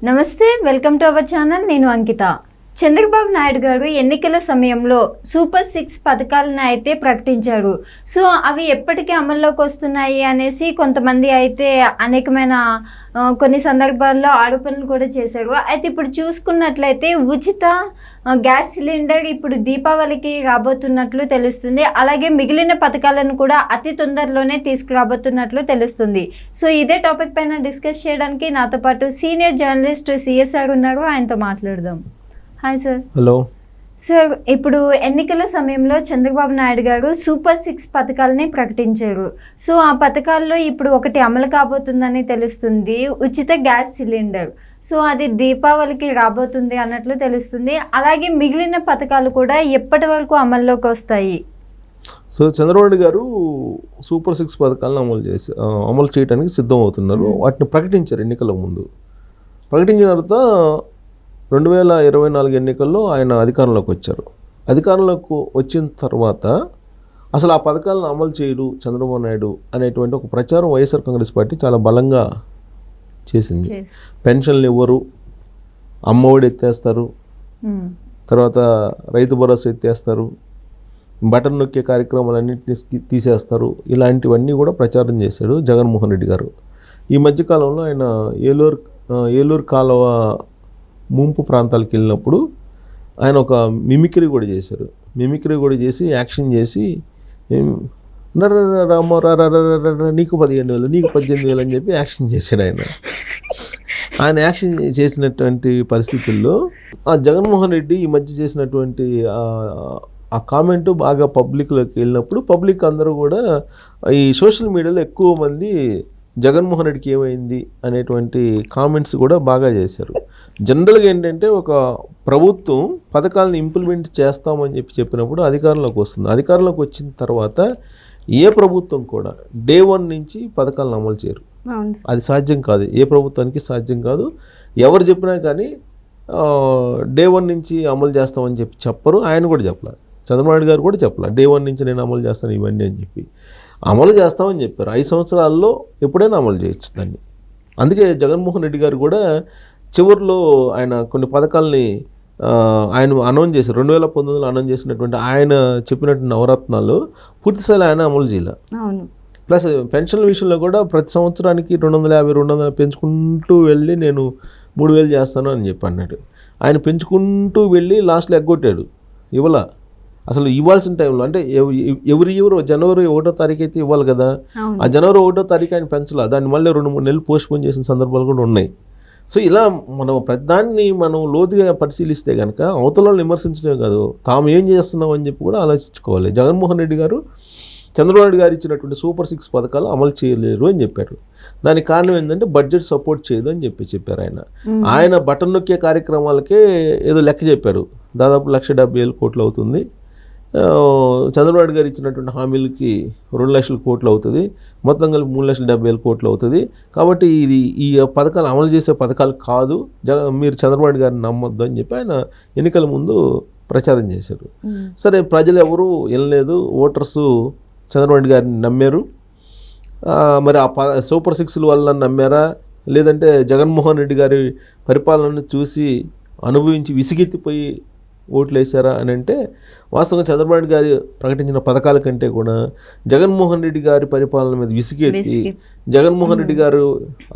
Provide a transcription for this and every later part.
నమస్తే, welcome to our channel. నేను అంకిత. చంద్రబాబు నాయుడు గారు ఎన్నికల సమయంలో సూపర్ 6 పథకాలను అయితే ప్రకటించారు. సో అవి ఎప్పటికీ అమల్లోకి వస్తున్నాయి అనేసి కొంతమంది అయితే అనేకమైన కొన్ని సందర్భాల్లో ఆరోపణలు కూడా చేశారు. అయితే ఇప్పుడు చూసుకున్నట్లయితే ఉచిత గ్యాస్ సిలిండర్ ఇప్పుడు దీపావళికి రాబోతున్నట్లు తెలుస్తుంది. అలాగే మిగిలిన పథకాలను కూడా అతి తొందరలోనే తీసుకురాబోతున్నట్లు తెలుస్తుంది. సో ఇదే టాపిక్ పైన డిస్కస్ చేయడానికి నాతో పాటు సీనియర్ జర్నలిస్ట్ సిఎస్ఆర్ ఉన్నారు. ఆయనతో మాట్లాడదాం. Hi sir. హలో సార్, ఇప్పుడు ఎన్నికల సమయంలో చంద్రబాబు నాయుడు గారు సూపర్ 6 పథకాలని ప్రకటించారు. సో ఆ పథకాల్లో ఇప్పుడు ఒకటి అమలు కాబోతుందని తెలుస్తుంది, ఉచిత గ్యాస్ సిలిండర్. సో అది దీపావళికి రాబోతుంది అన్నట్లు తెలుస్తుంది. అలాగే మిగిలిన పథకాలు కూడా ఎప్పటి వరకు అమల్లోకి వస్తాయి? సో చంద్రబాబు గారు సూపర్ 6 పథకాలను అమలు చేయడానికి సిద్ధం అవుతున్నారు. వాటిని ప్రకటించారు ఎన్నికల ముందు. ప్రకటించిన తర్వాత 2024 ఎన్నికల్లో ఆయన అధికారంలోకి వచ్చారు. అధికారంలోకి వచ్చిన తర్వాత అసలు ఆ పథకాలను అమలు చేయడు చంద్రబాబు నాయుడు అనేటువంటి ఒక ప్రచారం వైఎస్ఆర్ కాంగ్రెస్ పార్టీ చాలా బలంగా చేసింది. పెన్షన్లు ఇవ్వరు, అమ్మఒడి ఎత్తేస్తారు, తర్వాత రైతు భరోసా ఎత్తేస్తారు, బటన్ నొక్కే కార్యక్రమాలన్నింటినీ తీసేస్తారు, ఇలాంటివన్నీ కూడా ప్రచారం చేశాడు జగన్మోహన్ రెడ్డి గారు. ఈ మధ్యకాలంలో ఆయన ఏలూరు కాలువ ముంపు ప్రాంతాలకు వెళ్ళినప్పుడు ఆయన ఒక మిమిక్రీ కూడా చేశారు. మిమిక్రీ కూడా చేసి యాక్షన్ చేసి నీకు 15,000 నీకు 18,000 అని చెప్పి యాక్షన్ చేశాడు. ఆయన యాక్షన్ చేసినటువంటి పరిస్థితుల్లో ఆ జగన్మోహన్ రెడ్డి ఈ మధ్య చేసినటువంటి ఆ కామెంటు బాగా పబ్లిక్లోకి వెళ్ళినప్పుడు పబ్లిక్ అందరూ కూడా ఈ సోషల్ మీడియాలో ఎక్కువ మంది జగన్మోహన్ రెడ్డికి ఏమైంది అనేటువంటి కామెంట్స్ కూడా బాగా చేశారు. జనరల్గా ఏంటంటే ఒక ప్రభుత్వం పథకాలను ఇంప్లిమెంట్ చేస్తామని చెప్పినప్పుడు అధికారంలోకి వస్తుంది. అధికారంలోకి వచ్చిన తర్వాత ఏ ప్రభుత్వం కూడా డే 1 నుంచి పథకాలను అమలు చేయరు. అది సాధ్యం కాదు, ఏ ప్రభుత్వానికి సాధ్యం కాదు. ఎవరు చెప్పినా కానీ డే 1 నుంచి అమలు చేస్తామని చెప్పరు. ఆయన కూడా చెప్పలేదు, చంద్రబాబు నాయుడు గారు కూడా చెప్పలేదు డే 1 నుంచి నేను అమలు చేస్తాను ఇవన్నీ అని చెప్పి. అమలు చేస్తామని చెప్పారు. 5 సంవత్సరాల్లో ఎప్పుడైనా అమలు చేయొచ్చు దాన్ని. అందుకే జగన్మోహన్ రెడ్డి గారు కూడా చివరిలో ఆయన కొన్ని పథకాలని ఆయన అనౌన్స్ చేశారు. 2019లో అనౌన్స్ చేసినటువంటి ఆయన చెప్పినట్టు నవరత్నాలు పూర్తిస్థాయిలో ఆయన అమలు చేయాలి. ప్లస్ పెన్షన్ల విషయంలో కూడా ప్రతి సంవత్సరానికి 250 పెంచుకుంటూ వెళ్ళి నేను 3,000 చేస్తాను అని చెప్పి అన్నాడు. ఆయన పెంచుకుంటూ వెళ్ళి లాస్ట్లో ఎగ్గొట్టాడు, ఇవ్వాల. అసలు ఇవ్వాల్సిన టైంలో అంటే ఎవరి జనవరి 1వ తారీఖు అయితే ఇవ్వాలి కదా, ఆ జనవరి 1వ తారీఖు ఆయన పెంచలా. దాన్ని మళ్ళీ 2-3 నెలలు పోస్ట్పోన్ చేసిన సందర్భాలు కూడా ఉన్నాయి. సో ఇలా మనం ప్రతిదాన్ని మనం లోతుగా పరిశీలిస్తే కనుక అవతల విమర్శించడమే కాదు, తాము ఏం చేస్తున్నాం అని చెప్పి కూడా ఆలోచించుకోవాలి. జగన్మోహన్ రెడ్డి గారు చంద్రబాబు నాయుడు గారు ఇచ్చినటువంటి సూపర్ 6 పథకాలు అమలు చేయలేరు అని చెప్పారు. దానికి కారణం ఏంటంటే బడ్జెట్ సపోర్ట్ చేయదు అని చెప్పారు. ఆయన బటన్ నొక్కే కార్యక్రమాలకే ఏదో లెక్క చెప్పారు, దాదాపు 1,70,000 కోట్లు అవుతుంది. చంద్రబాబు గారు ఇచ్చినటువంటి హామీలకి 2 లక్షల కోట్లు అవుతుంది, మొత్తం కలిపి 3,70,000 కోట్లు అవుతుంది. కాబట్టి ఈ పథకాలు అమలు చేసే పథకాలు కాదు, మీరు చంద్రబాబు గారిని నమ్మొద్దు అని చెప్పి ఆయన ఎన్నికల ముందు ప్రచారం చేశారు. సరే, ప్రజలు ఎవరు వినలేదు, ఓటర్సు చంద్రబాబు గారిని నమ్మారు. మరి ఆ సూపర్ 6 వల్ల నమ్మారా, లేదంటే జగన్మోహన్ రెడ్డి గారి పరిపాలనను చూసి అనుభవించి విసిగెత్తిపోయి ఓట్లు వేశారా అని అంటే, వాస్తవంగా చంద్రబాబు గారు ప్రకటించిన పథకాల కంటే కూడా జగన్మోహన్ రెడ్డి గారి పరిపాలన మీద విసిగెత్తి జగన్మోహన్ రెడ్డి గారు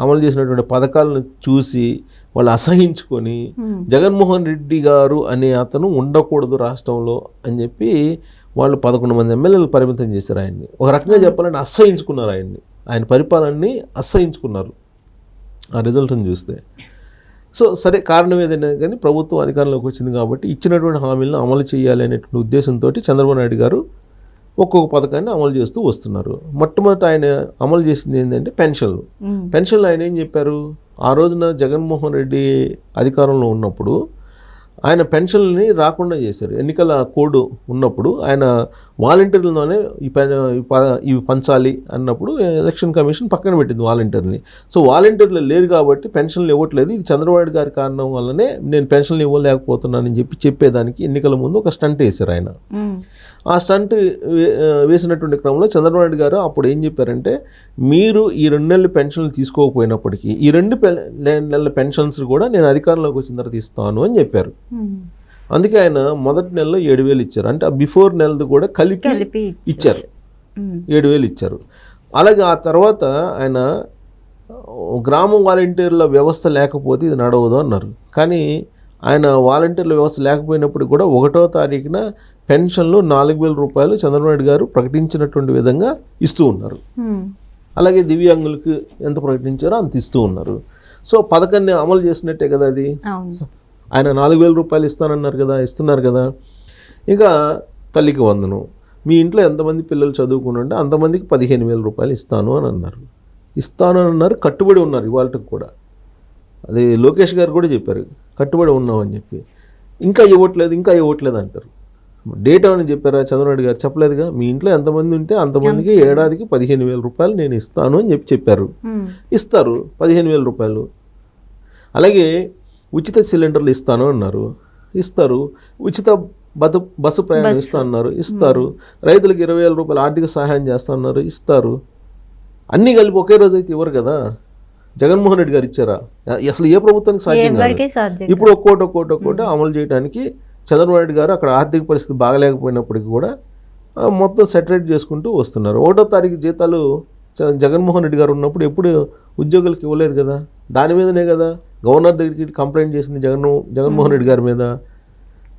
అమలు చేసినటువంటి పథకాలను చూసి వాళ్ళు అసహించుకొని జగన్మోహన్ రెడ్డి గారు అనే అతను ఉండకూడదు రాష్ట్రంలో అని చెప్పి వాళ్ళు 11 మంది ఎమ్మెల్యేలు పరిమితం చేశారు ఆయన్ని. ఒక రకంగా చెప్పాలంటే అసహించుకున్నారు ఆయన పరిపాలనని అసహించుకున్నారు ఆ రిజల్ట్ని చూస్తే. సో సరే, కారణం ఏదైనా కానీ ప్రభుత్వం అధికారంలోకి వచ్చింది కాబట్టి ఇచ్చినటువంటి హామీలను అమలు చేయాలి అనేటువంటి ఉద్దేశంతో చంద్రబాబు నాయుడు గారు ఒక్కొక్క పథకాన్ని అమలు చేస్తూ వస్తున్నారు. మొట్టమొదటి ఆయన అమలు చేసింది ఏంటంటే పెన్షన్లు ఆయన ఏం చెప్పారు, ఆ రోజున జగన్మోహన్ రెడ్డి అధికారంలో ఉన్నప్పుడు ఆయన పెన్షన్ని రాకుండా చేశారు. ఎన్నికల కోడ్ ఉన్నప్పుడు ఆయన వాలంటీర్లతోనే ఇవి పంచాలి అన్నప్పుడు ఎలక్షన్ కమిషన్ పక్కన పెట్టింది వాలంటీర్ని. సో వాలంటీర్లు లేరు కాబట్టి పెన్షన్లు ఇవ్వట్లేదు, ఇది చంద్రబాబు గారి కారణం వల్లనే నేను పెన్షన్లు ఇవ్వలేకపోతున్నానని చెప్పేదానికి ఎన్నికల ముందు ఒక స్టంట్ వేశారు ఆయన. ఆ స్టంట్ వేసినటువంటి క్రమంలో చంద్రబాబు గారు అప్పుడు ఏం చెప్పారంటే, మీరు ఈ 2 నెలల పెన్షన్లు తీసుకోకపోయినప్పటికీ ఈ 2 నెలల పెన్షన్స్ కూడా నేను అధికారంలోకి వచ్చిన తర్వాత ఇస్తాను అని చెప్పారు. అందుకే ఆయన మొదటి నెలలో 7,000 ఇచ్చారు. అంటే ఆ బిఫోర్ నెలది కూడా కలిపి ఇచ్చారు, 7,000 ఇచ్చారు. అలాగే ఆ తర్వాత ఆయన గ్రామ వాలంటీర్ల వ్యవస్థ లేకపోతే ఇది నడవదు అన్నారు. కానీ ఆయన వాలంటీర్ల వ్యవస్థ లేకపోయినప్పుడు కూడా 1వ తారీఖున పెన్షన్లు 4,000 రూపాయలు చంద్రబాబు గారు ప్రకటించినటువంటి విధంగా ఇస్తూ ఉన్నారు. అలాగే దివ్యాంగులకు ఎంత ప్రకటించారో అంత ఇస్తూ ఉన్నారు. సో పథకాన్ని అమలు చేసినట్టే కదా అది. ఆయన 4,000 రూపాయలు ఇస్తానన్నారు కదా, ఇస్తున్నారు కదా. ఇంకా తల్లికి వందనం, మీ ఇంట్లో ఎంతమంది పిల్లలు చదువుకుని ఉంటే అంతమందికి 15,000 రూపాయలు ఇస్తాను అని అన్నారు. కట్టుబడి ఉన్నారు ఇవాళకి కూడా. అది లోకేష్ గారు కూడా చెప్పారు, కట్టుబడి ఉన్నామని చెప్పి. ఇంకా ఇవ్వట్లేదు అంటారు. డేట్ అని చెప్పారా చంద్రబాబు గారు? చెప్పలేదుగా. మీ ఇంట్లో ఎంతమంది ఉంటే అంతమందికి ఏడాదికి 15,000 రూపాయలు నేను ఇస్తాను అని చెప్పారు. ఇస్తారు 15,000 రూపాయలు. అలాగే ఉచిత సిలిండర్లు ఇస్తాను అన్నారు, ఇస్తారు. ఉచిత బస్సు ప్రయాణం ఇస్తా అన్నారు, ఇస్తారు. రైతులకు 20,000 రూపాయలు ఆర్థిక సహాయం చేస్తా అన్నారు, ఇస్తారు. అన్నీ కలిపి ఒకే రోజు అయితే ఇవ్వరు కదా. జగన్మోహన్ రెడ్డి గారు ఇచ్చారా? అసలు ఏ ప్రభుత్వానికి సాధ్యం కాదు. ఇప్పుడు ఒక్కోటి అమలు చేయడానికి చంద్రబాబు నాయుడు గారు అక్కడ ఆర్థిక పరిస్థితి బాగలేకపోయినప్పటికీ కూడా మొత్తం సెటరేట్ చేసుకుంటూ వస్తున్నారు. 1వ తారీఖు జీతాలు జగన్మోహన్ రెడ్డి గారు ఉన్నప్పుడు ఎప్పుడు ఉద్యోగులకు ఇవ్వలేదు కదా. దాని మీదనే కదా గవర్నర్ దగ్గరికి కంప్లైంట్ చేసింది జగన్మోహన్ రెడ్డి గారి మీద.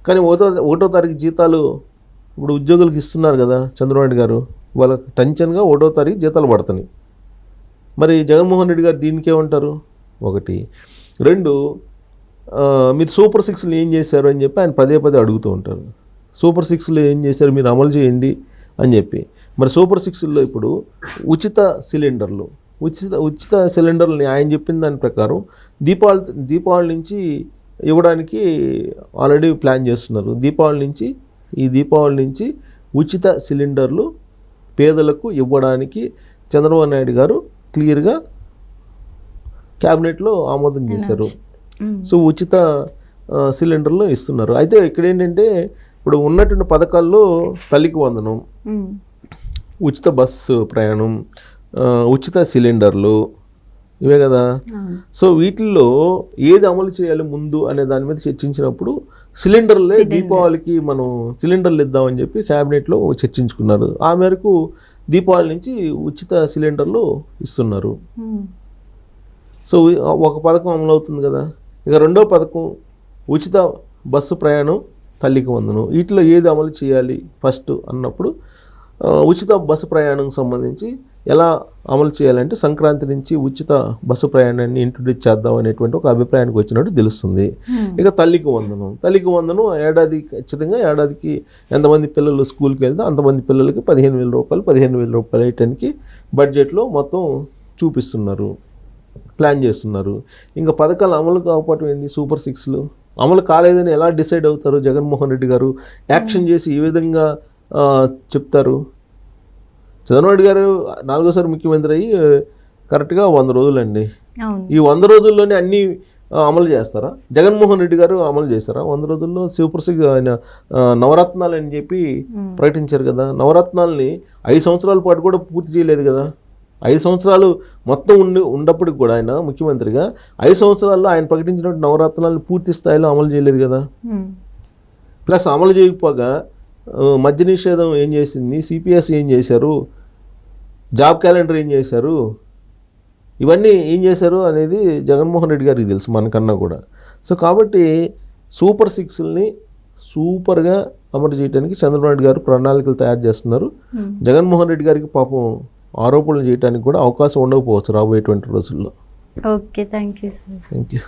కానీ 1వ తారీఖు జీతాలు ఇప్పుడు ఉద్యోగులకు ఇస్తున్నారు కదా చంద్రబాబు నాయుడు గారు. వాళ్ళకి టెన్షన్గా 1వ తారీఖు జీతాలు పడుతున్నాయి. మరి జగన్మోహన్ రెడ్డి గారు దీనికి ఏమంటారు? 1, 2 మీరు సూపర్ 6లు ఏం చేశారు అని చెప్పి ఆయన పదే అడుగుతూ ఉంటారు. సూపర్ 6లు ఏం చేశారు, మీరు అమలు చేయండి అని చెప్పి. మరి సూపర్ 6ల్లో ఇప్పుడు ఉచిత సిలిండర్లని ఆయన చెప్పిన దాని ప్రకారం దీపావళి నుంచి ఇవ్వడానికి ఆల్రెడీ ప్లాన్ చేస్తున్నారు. దీపావళి నుంచి ఉచిత సిలిండర్లు పేదలకు ఇవ్వడానికి చంద్రబాబు నాయుడు గారు క్లియర్గా క్యాబినెట్లో ఆమోదం చేశారు. సో ఉచిత సిలిండర్లు ఇస్తున్నారు. అయితే ఇక్కడ ఏంటంటే ఇప్పుడు ఉన్నటువంటి పథకాల్లో తల్లికి వందనం, ఉచిత బస్సు ప్రయాణం, ఉచిత సిలిండర్లు, ఇవే కదా. సో వీటిల్లో ఏది అమలు చేయాలి ముందు అనే దాని మీద చర్చించినప్పుడు సిలిండర్లే దీపావళికి మనం సిలిండర్లు ఇద్దామని చెప్పి క్యాబినెట్లో చర్చించుకున్నారు. ఆ మేరకు దీపావళి నుంచి ఉచిత సిలిండర్లు ఇస్తున్నారు. సో ఒక పథకం అమలు అవుతుంది కదా. ఇక 2వ పథకం ఉచిత బస్సు ప్రయాణం, తల్లికి వందనం. వీటిలో ఏది అమలు చేయాలి ఫస్ట్ అన్నప్పుడు ఉచిత బస్సు ప్రయాణం సంబంధించి ఎలా అమలు చేయాలంటే సంక్రాంతి నుంచి ఉచిత బస్సు ప్రయాణాన్ని ఇంట్రొడ్యూస్ చేద్దాం అనేటువంటి ఒక అభిప్రాయానికి వచ్చినట్టు తెలుస్తుంది. ఇక తల్లికి వందనం ఖచ్చితంగా ఏడాదికి ఎంతమంది పిల్లలు స్కూల్కి వెళ్తే అంతమంది పిల్లలకి 15,000 రూపాయలు వేయటానికి బడ్జెట్లో మొత్తం చూపిస్తున్నారు, ప్లాన్ చేస్తున్నారు. ఇంకా పథకాలు అమలు కాకపోవటం ఏంటి? సూపర్ 6లు అమలు కాలేదని ఎలా డిసైడ్ అవుతారు? జగన్మోహన్ రెడ్డి గారు యాక్షన్ చేసి ఏ విధంగా చెప్తారు? చంద్రబాబు గారు 4వసారి ముఖ్యమంత్రి అయ్యి కరెక్ట్గా 100 రోజులండి. ఈ 100 రోజుల్లోనే అన్నీ అమలు చేస్తారా? జగన్మోహన్ రెడ్డి గారు అమలు చేస్తారా 100 రోజుల్లో? సూపర్ 6 ఆయన నవరత్నాలు అని చెప్పి ప్రకటించారు కదా. నవరత్నాలని 5 సంవత్సరాల పాటు కూడా పూర్తి చేయలేదు కదా. 5 సంవత్సరాలు మొత్తం ఉన్నప్పటికి కూడా ఆయన ముఖ్యమంత్రిగా 5 సంవత్సరాల్లో ఆయన ప్రకటించినట్టు నవరత్నాలను పూర్తి స్థాయిలో అమలు చేయలేదు కదా. ప్లస్ అమలు చేయకపోగా మద్య నిషేధం ఏం చేసింది, సిపిఎస్ ఏం చేశారు, జాబ్ క్యాలెండర్ ఏం చేశారు, ఇవన్నీ ఏం చేశారు అనేది జగన్మోహన్ రెడ్డి గారికి తెలుసు మనకన్నా కూడా. సో కాబట్టి సూపర్ 6ల్ని సూపర్గా అమలు చేయడానికి చంద్రబాబు నాయుడు గారు ప్రణాళికలు తయారు చేస్తున్నారు. జగన్మోహన్ రెడ్డి గారికి పాపం ఆరోపణలు చేయడానికి కూడా అవకాశం ఉండకపోవచ్చు రాబోయేటువంటి రోజుల్లో. Okay, thank you sir. Thank you.